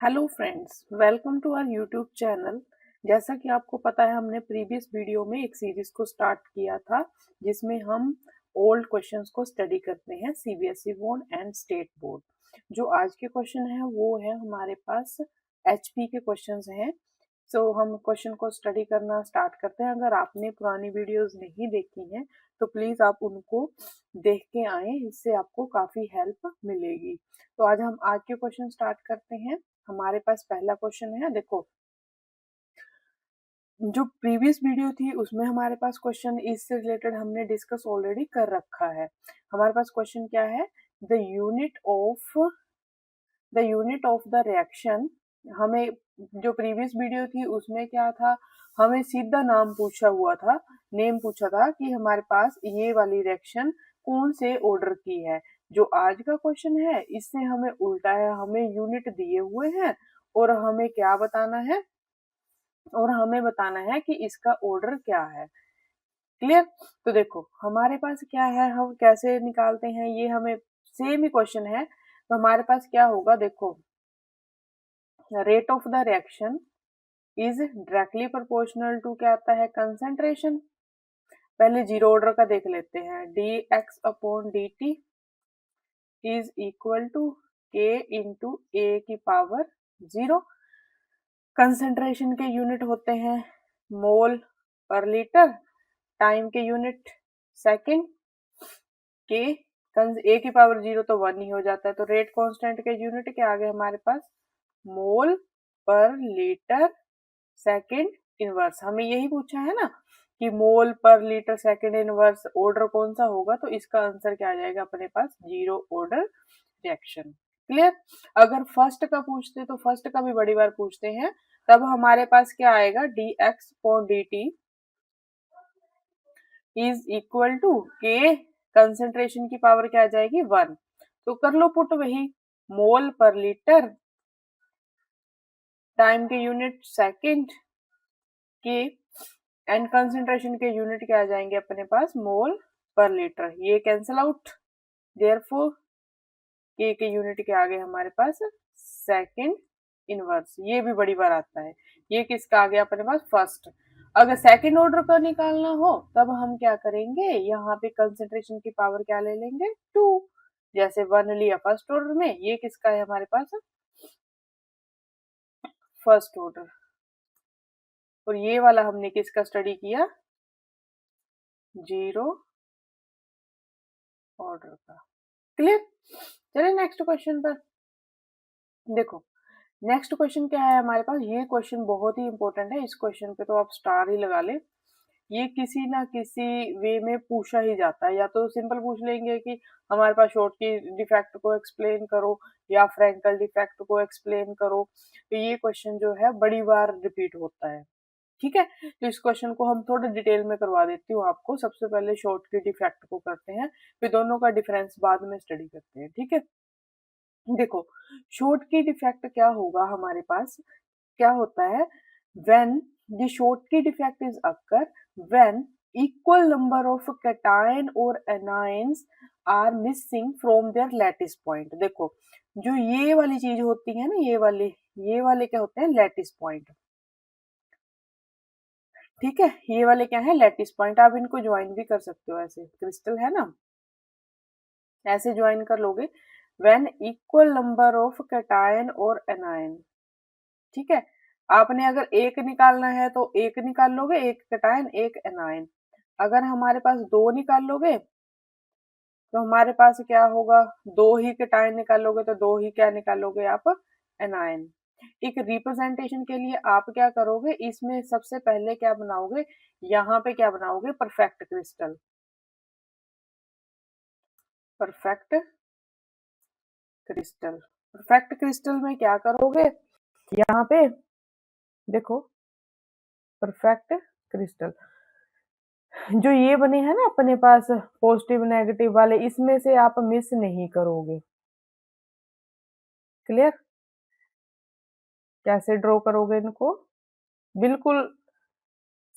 Hello friends, welcome to our YouTube channel. जैसा कि आपको पता है, हमने प्रीवियस वीडियो में एक सीरीज को स्टार्ट किया था जिसमें हम ओल्ड क्वेश्चंस को स्टडी करते हैं, CBSE board and state board. जो आज के क्वेश्चन हैं वो है हमारे पास एचपी के क्वेश्चंस हैं। हम क्वेश्चन को स्टडी करना स्टार्ट करते हैं। अगर आपने पुरानी वीडियोस नहीं देखी हैं तो प्लीज आप उनको देख के आए, इससे आपको काफी हेल्प मिलेगी। तो आज के क्वेश्चन स्टार्ट करते हैं। हमारे पास पहला क्वेश्चन है। देखो, जो प्रीवियस वीडियो थी उसमें हमारे पास क्वेश्चन इससे रिलेटेड हमने डिस्कस ऑलरेडी कर रखा है। हमारे पास क्वेश्चन क्या है, the unit of the reaction. हमें जो प्रीवियस वीडियो थी उसमें क्या था, हमें सीधा नाम पूछा हुआ था, नेम पूछा था कि हमारे पास ये वाली रिएक्शन कौन से ऑर्डर की है। जो आज का क्वेश्चन है इससे हमें उल्टा है, हमें यूनिट दिए हुए हैं और हमें क्या बताना है, और हमें बताना है कि इसका ऑर्डर क्या है। क्लियर? तो देखो हमारे पास क्या है, हम कैसे निकालते हैं, ये हमें सेम ही क्वेश्चन है। तो हमारे पास क्या होगा, देखो, rate of the reaction is directly proportional to क्या आता है, कंसेंट्रेशन। पहले जीरो ऑर्डर का देख लेते हैं। D x upon d t is equal to k into a की पावर जीरो। कंसेंट्रेशन के यूनिट होते हैं मोल पर लीटर, टाइम के यूनिट सेकंड, के ए की पावर जीरो तो वन ही हो जाता है। तो रेट कांस्टेंट के यूनिट क्या आ गए हमारे पास, मोल पर लीटर सेकंड इनवर्स। हमें यही पूछा है ना कि मोल per litre second inverse order कौन सा होगा, तो इसका आंसर क्या आ जाएगा अपने पास, जीरो ऑर्डर रिएक्शन। क्लियर? अगर फर्स्ट का पूछते तो फर्स्ट का भी बड़ी बार पूछते हैं, तब हमारे पास क्या आएगा, d x upon d t is equal to k, concentration की पावर क्या आ जाएगी, वन। तो कर लो पुट वही, मोल पर लीटर, टाइम के यूनिट सेकंड, के, एंड कंसेंट्रेशन के यूनिट क्या आ जाएंगे अपने पास, मोल पर लीटर। ये कैंसिल आउट, देयरफॉर के यूनिट के आगे हमारे पास सेकंड इनवर्स। ये भी बड़ी बार आता है। ये किसका आ गया अपने पास, फर्स्ट। अगर सेकंड ऑर्डर का निकालना हो तब हम क्या करेंगे, यहाँ पे कंसेंट्रेशन की पावर क्या ले लेंगे, टू। जैसे वन लिया फर्स्ट ऑर्डर में, ये किसका है हमारे पास, फर्स्ट ऑर्डर। और ये वाला हमने किसका स्टडी किया, जीरो ऑर्डर का। क्लियर? चलिए नेक्स्ट क्वेश्चन पर। देखो नेक्स्ट क्वेश्चन क्या है हमारे पास, ये क्वेश्चन बहुत ही इंपॉर्टेंट है। इस क्वेश्चन पे तो आप स्टार ही लगा ले। ये किसी ना किसी वे में पूछा ही जाता है। या तो सिंपल पूछ लेंगे कि हमारे पास शॉर्ट की डिफेक्ट को एक्सप्लेन करो, या फ्रैंकल डिफेक्ट को एक्सप्लेन करो। तो ये क्वेश्चन जो है बड़ी बार रिपीट होता है। ठीक है, तो इस क्वेश्चन को हम थोड़ा डिटेल में करवा देती हूँ आपको। सबसे पहले शॉर्ट की डिफेक्ट को करते हैं, फिर दोनों का डिफरेंस बाद में स्टडी करते हैं। ठीक है, देखो शॉर्ट की डिफेक्ट क्या होगा हमारे पास, क्या होता है, when the Schottky defect is occur when equal number of cation or anions are missing from their lattice point। देखो जो ये वाली चीज होती है ना, ये वाले क्या होते हैं, लैटिस पॉइंट। ठीक है, ये वाले क्या है, लैटिस पॉइंट। आप इनको ज्वाइन भी कर सकते हो, ऐसे क्रिस्टल है ना, ऐसे ज्वाइन कर लोगे। When equal number of cation और एनायन। ठीक है, आपने अगर एक निकालना है तो एक निकाल लोगे, एक कैटायन एक एनायन। अगर हमारे पास दो निकाल लोगे तो हमारे पास क्या होगा, दो ही कैटायन निकालोगे तो दो ही क्या निकालोगे आप, एनायन। एक रिप्रेजेंटेशन के लिए आप क्या करोगे, इसमें सबसे पहले क्या बनाओगे, यहाँ पे क्या बनाओगे, perfect crystal. Perfect crystal, perfect crystal में क्या करोगे, यहाँ पे देखो परफेक्ट क्रिस्टल, जो ये बने हैं ना अपने पास पॉजिटिव नेगेटिव वाले, इसमें से आप मिस नहीं करोगे। क्लियर? कैसे ड्रॉ करोगे इनको, बिल्कुल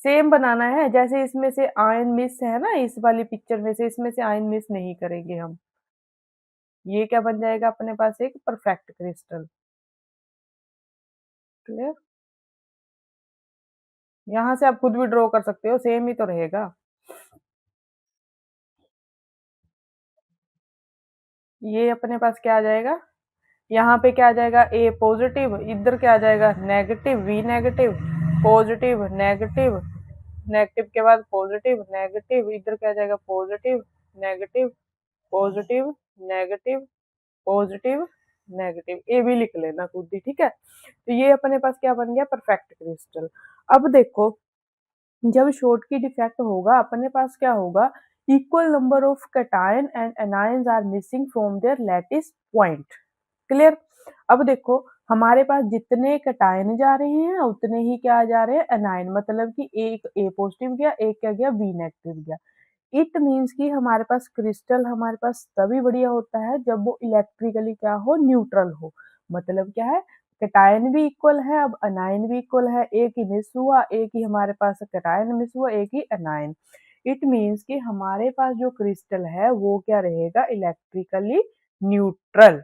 सेम बनाना है। जैसे इसमें से आयन मिस है ना, इस वाली पिक्चर में से इसमें से आयन मिस नहीं करेंगे हम। ये क्या बन जाएगा अपने पास, एक परफेक्ट क्रिस्टल। क्लियर। यहाँ से आप खुद भी ड्रॉ कर सकते हो, सेम ही तो रहेगा। ये अपने पास क्या आ जाएगा, यहाँ पे क्या आ जाएगा, ए पॉजिटिव, इधर क्या आ जाएगा, negative, V negative, positive, negative, negative के बाद पॉजिटिव, नेगेटिव, इधर क्या आ जाएगा, positive, negative, positive, negative, positive, negative. A भी लिख लेना खुद ही, ठीक है। तो ये अपने पास क्या बन गया, परफेक्ट क्रिस्टल। अब देखो, जब शॉर्ट की डिफेक्ट होगा अपने पास क्या होगा, equal number of cation and anions are missing from their lattice point. Clear. अब देखो, हमारे पास जितने कैटायन जा रहे हैं उतने ही क्या जा रहे हैं, एनायन, मतलब कि एक ए पॉजिटिव गया, एक क्या गया, बी नेगेटिव गया। इट मीन्स कि हमारे पास क्रिस्टल हमारे पास तभी बढ़िया होता है जब वो इलेक्ट्रिकली क्या हो, न्यूट्रल हो। मतलब क्या है, कैटायन भी इक्वल है, अब अनायन भी इक्वल है, एक ही मिस हुआ, एक ही हमारे पास कैटायन मिस हुआ, एक ही अनायन। इट मीन्स कि हमारे पास जो क्रिस्टल है वो क्या रहेगा, इलेक्ट्रिकली न्यूट्रल।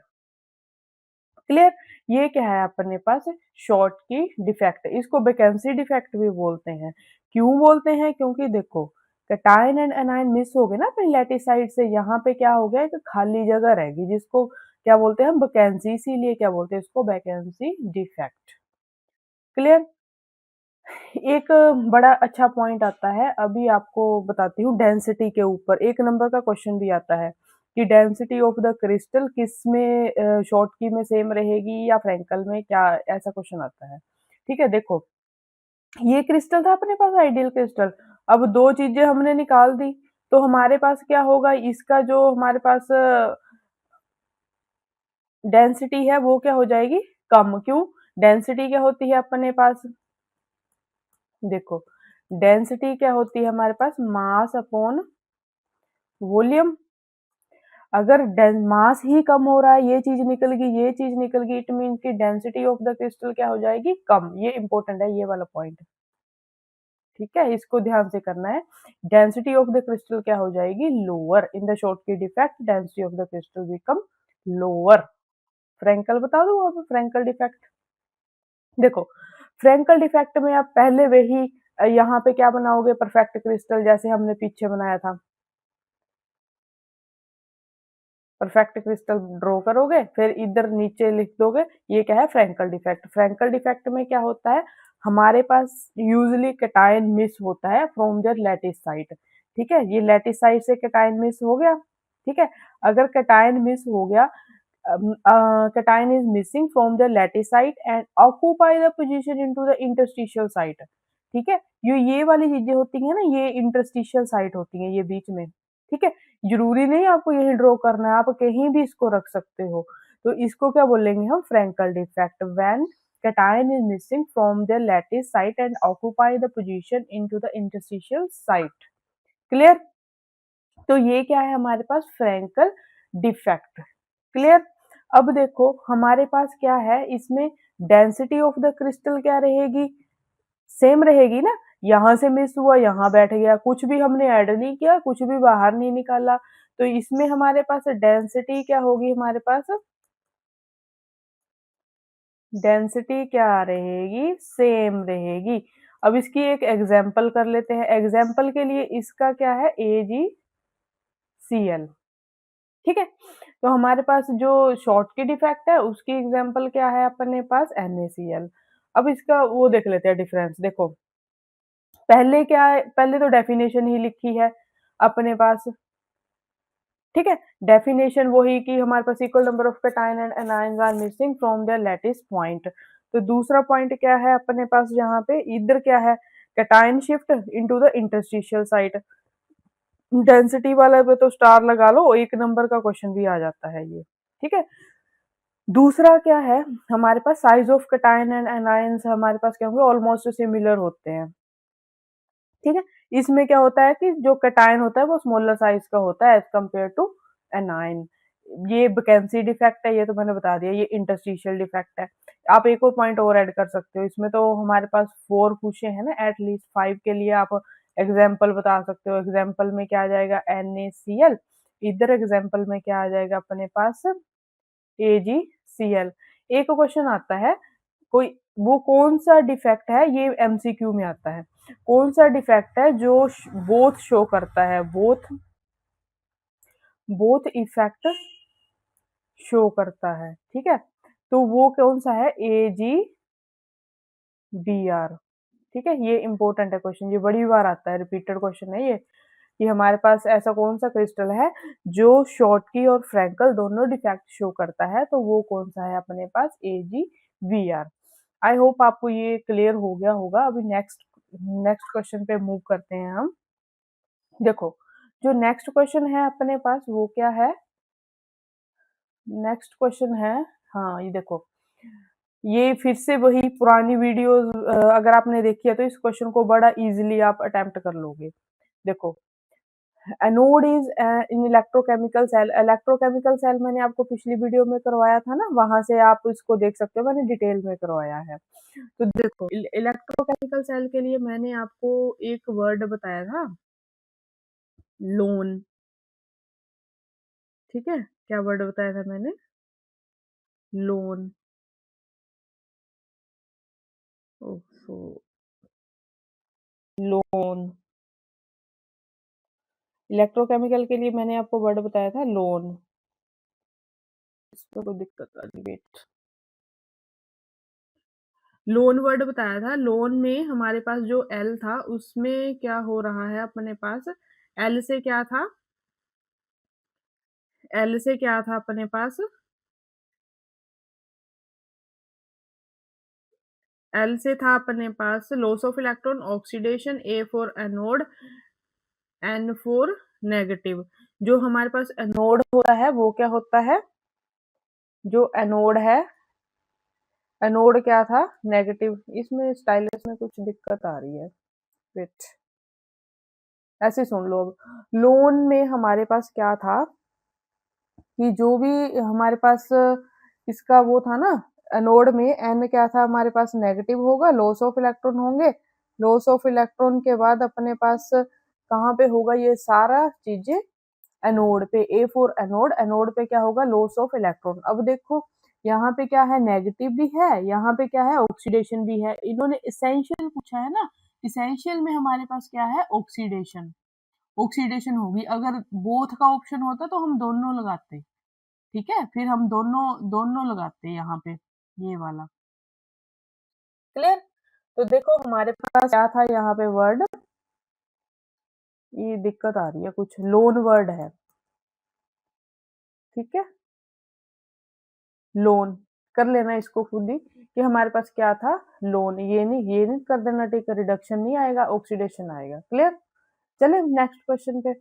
क्लियर। ये क्या है अपने पास, शॉर्ट की डिफेक्ट, इसको वैकेंसी डिफेक्ट भी बोलते हैं। क्यों बोलते हैं, क्योंकि देखो, कैटायन एंड एनायन मिस हो गए ना अपने लैटिसाइड से, यहाँ पे क्या हो गया, एक खाली जगह रहेगी जिसको क्या बोलते हैं हम, वैकेंसी, इसीलिए क्या बोलते हैं इसको, वैकेंसी डिफेक्ट। क्लियर। एक बड़ा अच्छा पॉइंट आता है, अभी आपको बताती हूँ, डेंसिटी के ऊपर एक नंबर का क्वेश्चन भी आता है कि डेंसिटी ऑफ द क्रिस्टल किस में, शॉर्ट की में सेम रहेगी या फ्रैंकल में, क्या ऐसा क्वेश्चन आता है। ठीक है, देखो, ये क्रिस्टल था अपने पास आइडियल क्रिस्टल, अब दो चीजें हमने निकाल दी, तो हमारे पास क्या होगा, इसका जो हमारे पास डेंसिटी है वो क्या हो जाएगी, कम। क्यों, डेंसिटी क्या होती है अपने पास, देखो, डेंसिटी क्या होती है हमारे पास, मास अपॉन वॉल्यूम। अगर मास ही कम हो रहा है, ये चीज निकल गई, ये चीज निकल गई, इट मीन की डेंसिटी ऑफ द क्रिस्टल क्या हो जाएगी, कम। ये इंपॉर्टेंट है, ये वाला पॉइंट, ठीक है, इसको ध्यान से करना है। डेंसिटी ऑफ द क्रिस्टल क्या हो जाएगी, lower. In the Schottky defect density of the crystal become lower. Frenkel बता दो, अब फ्रैंकल डिफेक्ट देखो, फ्रैंकल डिफेक्ट में आप पहले वही यहाँ पे क्या बनाओगे, परफेक्ट क्रिस्टल जैसे हमने पीछे बनाया था, परफेक्ट क्रिस्टल ड्रॉ करोगे, फिर इधर नीचे लिख दोगे, ये क्या है, फ्रैंकल डिफेक्ट। फ्रैंकल डिफेक्ट में क्या होता है, हमारे पास यूजली कैटायन मिस होता है फ्रॉम देयर लैटिस साइट। ठीक है, ये लैटिस साइट से कैटायन मिस हो गया। ठीक है, अगर कैटायन मिस हो गया, cation is missing from the lattice site and occupy the position into the interstitial site। ठीक है, ये वाली चीजें होती हैं ना, ये इंटरस्टिशियल साइट होती हैं, ये बीच में। ठीक है, जरूरी नहीं आपको यही ड्रॉ करना है, आप कहीं भी इसको रख सकते हो। तो इसको क्या बोलेंगे हम, Frenkel defect, when cation is missing from the lattice site and occupy the position into the interstitial site। Clear. तो ये क्या है हमारे पास, फ्रैंकल डिफेक्ट। क्लियर। अब देखो हमारे पास क्या है, इसमें डेंसिटी ऑफ द क्रिस्टल क्या रहेगी, सेम रहेगी ना। यहां से मिस हुआ, यहां बैठ गया, कुछ भी हमने ऐड नहीं किया, कुछ भी बाहर नहीं निकाला, तो इसमें हमारे पास डेंसिटी क्या होगी, हमारे पास डेंसिटी क्या रहेगी, सेम रहेगी। अब इसकी एक एग्जाम्पल कर लेते हैं, एग्जाम्पल के लिए इसका क्या है, AgCl। ठीक है, तो हमारे पास जो शॉर्ट की डिफेक्ट है उसकी एग्जांपल क्या है अपने पास, NaCl। अब इसका वो देख लेते हैं डिफरेंस। देखो, पहले क्या है, पहले तो डेफिनेशन ही लिखी है अपने पास। ठीक है, डेफिनेशन वही कि हमारे पास equal number of cation and anions are missing from their lattice point. तो दूसरा पॉइंट क्या है अपने पास, यहाँ पे इधर क्या है, cation shift into the interstitial site. Density वाला पे तो स्टार लगा लो, एक नंबर का क्वेश्चन भी आ जाता है ये। ठीक है, दूसरा क्या है हमारे पास, size of cation and anions हमारे पास क्या होंगे, ऑलमोस्ट सिमिलर होते हैं। ठीक है, इसमें क्या होता है कि जो कैटायन होता है वो स्मॉलर साइज का होता है एज कम्पेयर टू एनायन। ये वैकेंसी डिफेक्ट है, ये तो मैंने बता दिया, ये इंटरस्टिशियल डिफेक्ट है। आप एक और पॉइंट और ऐड कर सकते हो, इसमें तो हमारे पास 4 पूछे हैं ना, एटलीस्ट 5 के लिए आप एग्जाम्पल बता सकते हो। एग्जाम्पल में क्या आ जाएगा, NaCl, इधर एग्जाम्पल में क्या आ जाएगा अपने पास, AgCl। एक क्वेश्चन आता है, कोई वो कौन सा डिफेक्ट है, ये एमसीक्यू में आता है, कौन सा डिफेक्ट है जो बोथ शो करता है, बोथ इफेक्ट शो करता है, ठीक है। तो वो कौन सा है, AGBR, ठीक है। ये इंपॉर्टेंट है क्वेश्चन, ये बड़ी बार आता है, रिपीटेड क्वेश्चन है ये, कि हमारे पास ऐसा कौन सा क्रिस्टल है जो शॉर्टकी और फ्रैंकल दोनों डिफेक्ट शो करता है, तो वो कौन सा है अपने पास, AGBR। आई होप आपको ये क्लियर हो गया होगा। अभी नेक्स्ट नेक्स्ट क्वेश्चन पे मूव करते हैं हम। देखो, जो नेक्स्ट क्वेश्चन है अपने पास वो क्या है, नेक्स्ट क्वेश्चन है, हाँ ये देखो, ये फिर से वही पुरानी वीडियोस अगर आपने देखी है तो इस क्वेश्चन को बड़ा इजीली आप अटेम्प्ट कर लोगे। देखो, anode is in electrochemical cell, electrochemical cell मैंने आपको पिछली वीडियो में करवाया था ना, वहां से आप इसको देख सकते हो, मैंने डिटेल में करवाया है। तो देखो, इलेक्ट्रोकेमिकल सेल के लिए मैंने आपको एक वर्ड बताया था, लोन, ठीक है। क्या वर्ड बताया था मैंने, लोन, ओफो, लोन। इलेक्ट्रोकेमिकल के लिए मैंने आपको वर्ड बताया था लोन, इसमें कोई दिक्कत आ रही, वेट, लोन वर्ड बताया था। लोन में हमारे पास जो एल था उसमें क्या हो रहा है अपने पास, एल से क्या था, एल से क्या था अपने पास, एल से था अपने पास loss of electron, oxidation, A for anode, N for negative. जो हमारे पास एनोड हो रहा है वो क्या होता है, जो एनोड है, एनोड क्या था, नेगेटिव। इसमें स्टाइलस में कुछ दिक्कत आ रही है, वेट, ऐसे सुन लो। अब लोन में हमारे पास क्या था कि जो भी हमारे पास इसका वो था ना, एनोड में एन क्या था हमारे पास, नेगेटिव होगा, लॉस ऑफ इलेक्ट्रॉन होंगे, लॉस ऑफ इलेक्ट्रॉन के बाद अपने पास कहाँ पे होगा ये सारा चीजें, एनोड पे, ए फॉर एनोड, एनोड पे क्या होगा, लॉस ऑफ इलेक्ट्रॉन। अब देखो यहाँ पे क्या है, नेगेटिव भी है, यहाँ पे क्या है, ऑक्सीडेशन भी है। इन्होंने इसेंशियल पूछा है ना, इसेंशियल में हमारे पास क्या है, ऑक्सीडेशन, ऑक्सीडेशन होगी। अगर बोथ का ऑप्शन होता तो हम दोनों लगाते, ठीक है, फिर हम दोनों दोनों लगाते यहाँ पे, ये वाला, क्लियर। तो देखो हमारे पास क्या था यहाँ पे वर्ड, ये दिक्कत आ रही है कुछ, लोन वर्ड है, ठीक है, लोन, कर लेना इसको खुद ही कि हमारे पास क्या था, लोन, ये नहीं कर देना, ठीक है, रिडक्शन नहीं आएगा, ऑक्सीडेशन आएगा, क्लियर। चले नेक्स्ट क्वेश्चन पे।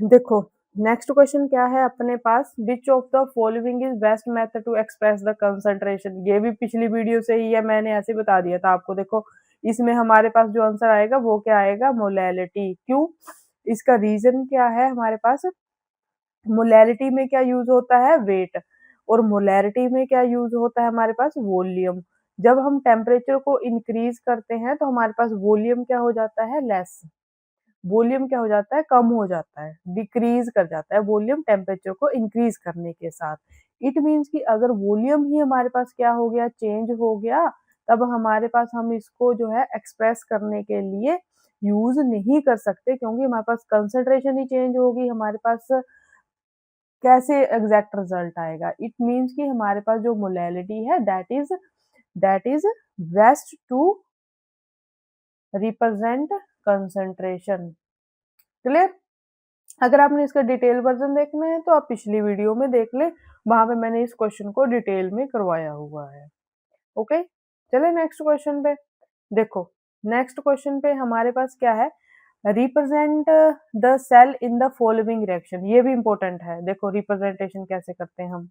देखो, नेक्स्ट क्वेश्चन क्या है अपने पास, which of the following is best method to express the concentration. ये भी पिछली वीडियो से ही है, मैंने ऐसे बता दिया था आपको। देखो, इसमें हमारे पास जो आंसर आएगा वो क्या आएगा, मोलैलिटी। क्यों, इसका रीजन क्या है हमारे पास, मोलैलिटी में क्या यूज होता है, वेट, और मोलैरिटी में क्या यूज होता है हमारे पास, वॉल्यूम। जब हम टेम्परेचर को इंक्रीज करते हैं तो हमारे पास वॉल्यूम क्या हो जाता है, लेस, वॉल्यूम क्या हो जाता है, कम हो जाता है, डिक्रीज कर जाता है वॉल्यूम टेम्परेचर को इंक्रीज करने के साथ। इट मीन्स कि अगर वॉल्यूम ही हमारे पास क्या हो गया, चेंज हो गया, तब हमारे पास हम इसको जो है एक्सप्रेस करने के लिए यूज नहीं कर सकते, क्योंकि हमारे पास कंसंट्रेशन ही चेंज होगी, हमारे पास कैसे एग्जैक्ट रिजल्ट आएगा। इट मीन्स कि हमारे पास जो मोलैलिटी है that is best to represent concentration, clear. अगर आपने इसका डिटेल वर्जन देखना है तो आप पिछली वीडियो में देख ले, वहां पे मैंने इस क्वेश्चन को डिटेल में करवाया हुआ है, ओके। चले नेक्स्ट क्वेश्चन पे। देखो, नेक्स्ट क्वेश्चन पे हमारे पास क्या है, represent the cell in the following reaction. ये भी इंपॉर्टेंट है, देखो रिप्रेजेंटेशन कैसे करते हैं हम,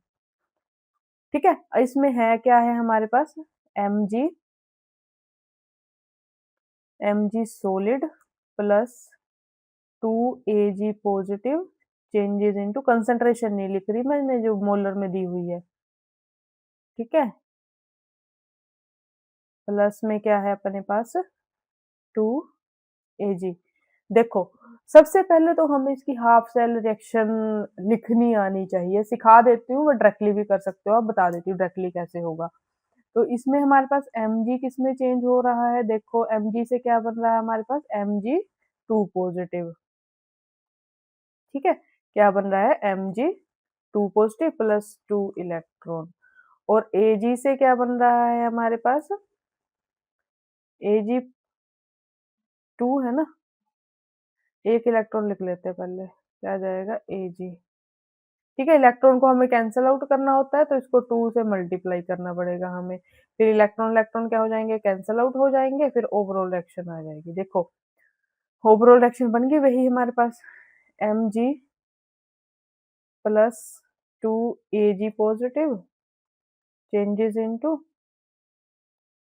ठीक है। इसमें है क्या है हमारे पास, mg solid plus 2Ag positive changes into, concentration नहीं लिख रही मैंने, जो मोलर में दी हुई है, ठीक है, प्लस में क्या है अपने पास 2Ag। देखो, सबसे पहले तो हमें इसकी हाफ सेल रिएक्शन लिखनी आनी चाहिए, सिखा देती हूँ, वो डायरेक्टली भी कर सकते हो, आप बता देती हूँ डायरेक्टली कैसे होगा। तो इसमें हमारे पास Mg किस में चेंज हो रहा है, देखो Mg से क्या बन रहा है हमारे पास Mg2 पॉजिटिव, ठीक है, क्या बन रहा है Mg2 पॉजिटिव प्लस 2 इलेक्ट्रॉन। और Ag से क्या बन रहा है हमारे पास Ag2 है ना, एक इलेक्ट्रॉन लिख लेते हैं पहले, क्या जाएगा Ag, ठीक है। इलेक्ट्रॉन को हमें कैंसिल आउट करना होता है तो इसको 2 से मल्टीप्लाई करना पड़ेगा हमें, फिर इलेक्ट्रॉन इलेक्ट्रॉन क्या हो जाएंगे, कैंसिल आउट हो जाएंगे, फिर ओवरऑल रिएक्शन आ जाएगी। देखो ओवरऑल रिएक्शन बन गई वही हमारे पास Mg plus 2 Ag positive changes into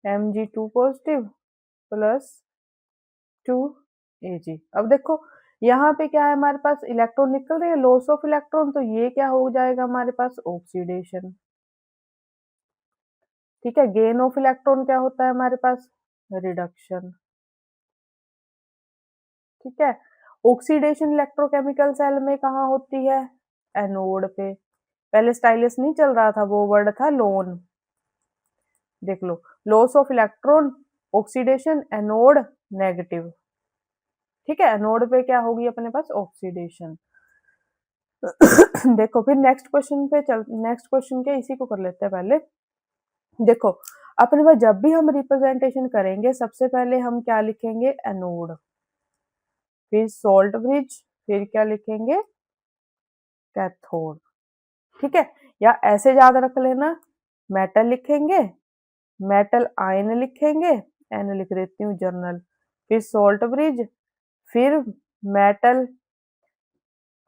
Mg2 positive plus 2 Ag। अब देखो यहाँ पे क्या है हमारे पास इलेक्ट्रॉन निकल रहे हैं, लॉस ऑफ इलेक्ट्रॉन, तो ये क्या हो जाएगा हमारे पास ऑक्सीडेशन, ठीक है। गेन ऑफ इलेक्ट्रॉन क्या होता है हमारे पास रिडक्शन, ठीक है। ऑक्सीडेशन इलेक्ट्रोकेमिकल सेल में कहाँ होती है, एनोड पे, पहले स्टाइलस नहीं चल रहा था, वो वर्ड था लोन, देख लो, loss of electron oxidation anode negative, ठीक है। एनोड पे क्या होगी अपने पास ऑक्सीडेशन। देखो फिर नेक्स्ट क्वेश्चन पे चल, नेक्स्ट क्वेश्चन के इसी को कर लेते हैं पहले। देखो अपने पास जब भी हम रिप्रेजेंटेशन करेंगे सबसे पहले हम क्या लिखेंगे, एनोड, फिर सोल्ट ब्रिज, फिर क्या लिखेंगे कैथोड, ठीक है। या ऐसे याद रख लेना, मेटल लिखेंगे, मेटल आयन लिखेंगे, एन लिख देती हूँ जर्नल, फिर सोल्ट ब्रिज, फिर मेटल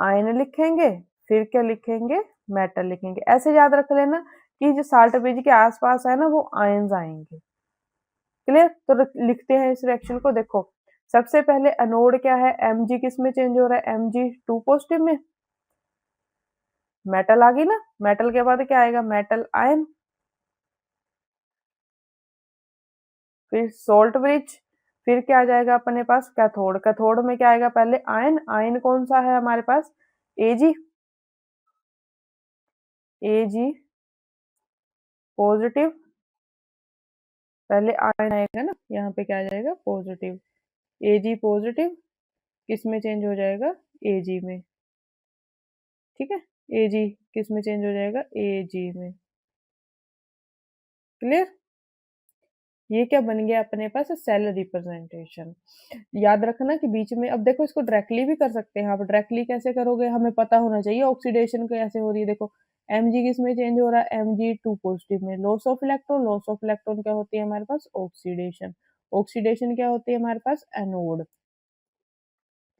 आयन लिखेंगे, फिर क्या लिखेंगे मेटल लिखेंगे। ऐसे याद रख लेना कि जो साल्ट ब्रिज के आसपास है ना वो आयन्स आएंगे, क्लियर। तो लिखते हैं इस रिएक्शन को। देखो सबसे पहले एनोड क्या है, Mg किस में चेंज हो रहा है, Mg2 पॉजिटिव में, मेटल आ गई ना, मेटल के बाद क्या आएगा मेटल आयन, फिर सोल्ट ब्रिज, फिर क्या आ जाएगा अपने पास कैथोड, कैथोड में क्या आएगा पहले आयन, आयन कौन सा है हमारे पास Ag, Ag पॉजिटिव, पहले आयन आएगा ना, यहाँ पे क्या आ जाएगा पॉजिटिव, Ag पॉजिटिव किस में चेंज हो जाएगा Ag में, ठीक है। Ag किस में चेंज हो जाएगा Ag में, क्लियर। ये क्या बन गया अपने पास सेल रिप्रेजेंटेशन। याद रखना कि बीच में, अब देखो इसको डायरेक्टली भी कर सकते हैं आप, डायरेक्टली कैसे करोगे हमें पता होना चाहिए ऑक्सीडेशन कैसे हो रही है। देखो Mg किस में चेंज हो रहा है Mg2 पॉजिटिव में, loss of electron, loss of electron क्या होती है हमारे पास ऑक्सीडेशन, ऑक्सीडेशन क्या होती है हमारे पास एनोड,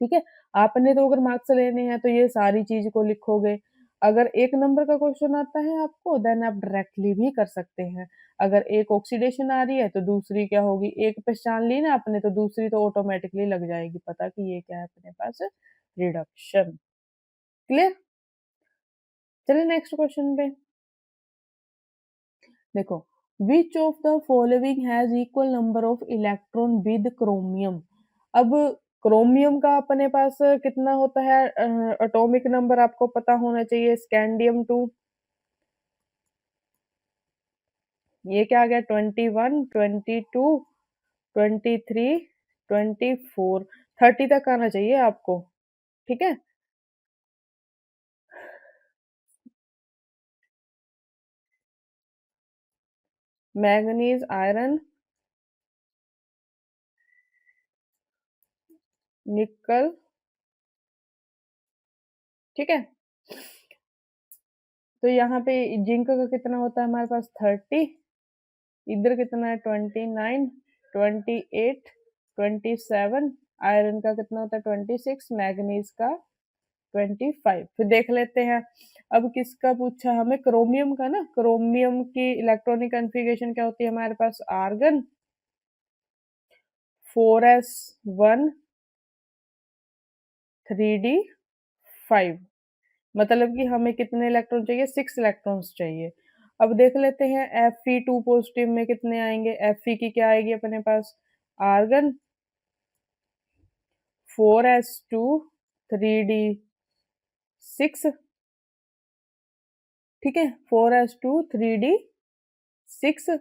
ठीक है। आपने तो अगर मार्क्स लेने हैं तो ये सारी चीज को लिखोगे, अगर एक नंबर का क्वेश्चन आता है आपको देन आप डायरेक्टली भी कर सकते हैं। अगर एक ऑक्सीडेशन आ रही है तो दूसरी क्या होगी, एक पहचान ली ना आपने तो दूसरी तो ऑटोमेटिकली लग जाएगी पता कि ये क्या है अपने पास रिडक्शन, क्लियर। चलिए नेक्स्ट क्वेश्चन पे देखो, विच of the following has equal number of electron with chromium. अब क्रोमियम का अपने पास कितना होता है एटॉमिक नंबर आपको पता होना चाहिए, स्कैंडियम 2, ये क्या आ गया 21, 22, 23, 24, 30 तक आना चाहिए आपको, ठीक है। मैंगनीज आयरन निकल, ठीक है। तो यहाँ पे जिंक का कितना होता है हमारे पास 30, इधर कितना है 29, 28, 27, आयरन का कितना होता है 26, मैग्नीज का 25। फिर देख लेते हैं अब किसका पूछा हमें, क्रोमियम का ना, क्रोमियम की इलेक्ट्रॉनिक कॉन्फ़िगरेशन क्या होती है हमारे पास आर्गन 4s1 3d5, मतलब कि हमें कितने इलेक्ट्रॉन चाहिए 6 इलेक्ट्रॉन्स चाहिए। अब देख लेते हैं Fe2 पॉजिटिव में कितने आएंगे, Fe की क्या आएगी अपने पास आर्गन 4s2 3d6, ठीक है 4s2 3d6,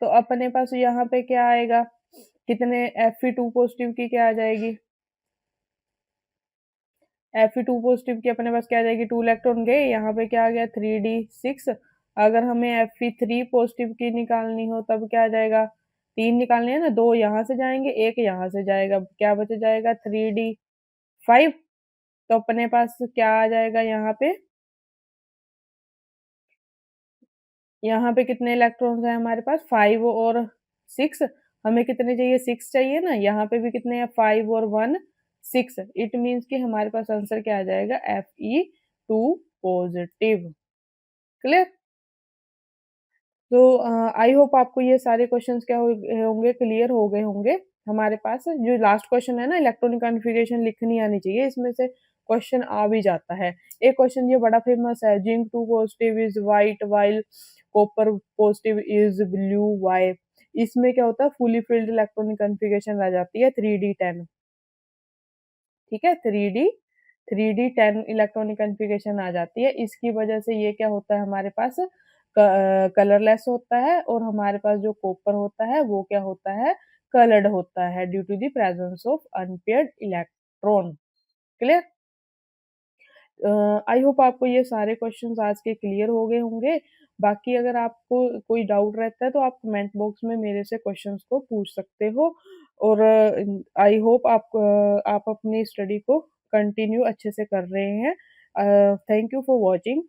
तो अपने पास यहाँ पे क्या आएगा, कितने Fe2 पॉजिटिव की क्या आ जाएगी, Fe2 पॉजिटिव की अपने पास क्या आ जाएगी, 2 इलेक्ट्रॉन गए, यहाँ पे क्या आ गया 3d6। अगर हमें Fe3 पॉजिटिव की निकालनी हो तब क्या आ जाएगा, 3 निकालनी है ना, 2 यहाँ से जाएंगे, 1 यहाँ से जाएगा, क्या बच जाएगा 3d5। तो अपने पास क्या आ जाएगा यहाँ पे कितने इलेक्ट्रॉन्स हैं हमारे पास, 5 और 6। हमें कितने चाहिए, 6 चाहिए ना, यहाँ पे भी कितने हैं, 5 और 1 6। इट मीन्स कि हमारे पास आंसर क्या आ जाएगा, Fe2 पॉजिटिव। क्लियर। तो आई होप आपको ये सारे क्वेश्चंस क्या हो गए होंगे, क्लियर हो गए होंगे। हमारे पास जो लास्ट क्वेश्चन है ना, इलेक्ट्रॉनिक कॉन्फ़िगरेशन लिखनी आनी चाहिए, इसमें से क्वेश्चन आ भी जाता है। एक क्वेश्चन ये बड़ा फेमस है, zinc 2 positive is white while copper positive is blue Y. इसमें क्या होता है, फुली फिल्ड इलेक्ट्रॉनिक कॉन्फ़िगरेशन आ जाती है 3d10। ठीक है, 3d10 इलेक्ट्रॉनिक कॉन्फ़िगरेशन आ जाती है। इसकी वजह से ये क्या होता है, हमारे पास कलरलेस होता है, और हमारे पास जो कॉपर होता है वो क्या होता है, कलर्ड होता है, due to the presence of unpaired electron. Clear. I hope आपको ये सारे क्वेश्चंस आज के क्लियर हो गए होंगे। बाकी अगर आपको कोई डाउट रहता है तो आप कमेंट बॉक्स में मेरे से क्वेश्चंस को पूछ सकते हो, और आई होप आप अपनी स्टडी को कंटिन्यू अच्छे से कर रहे हैं। Thank you for watching.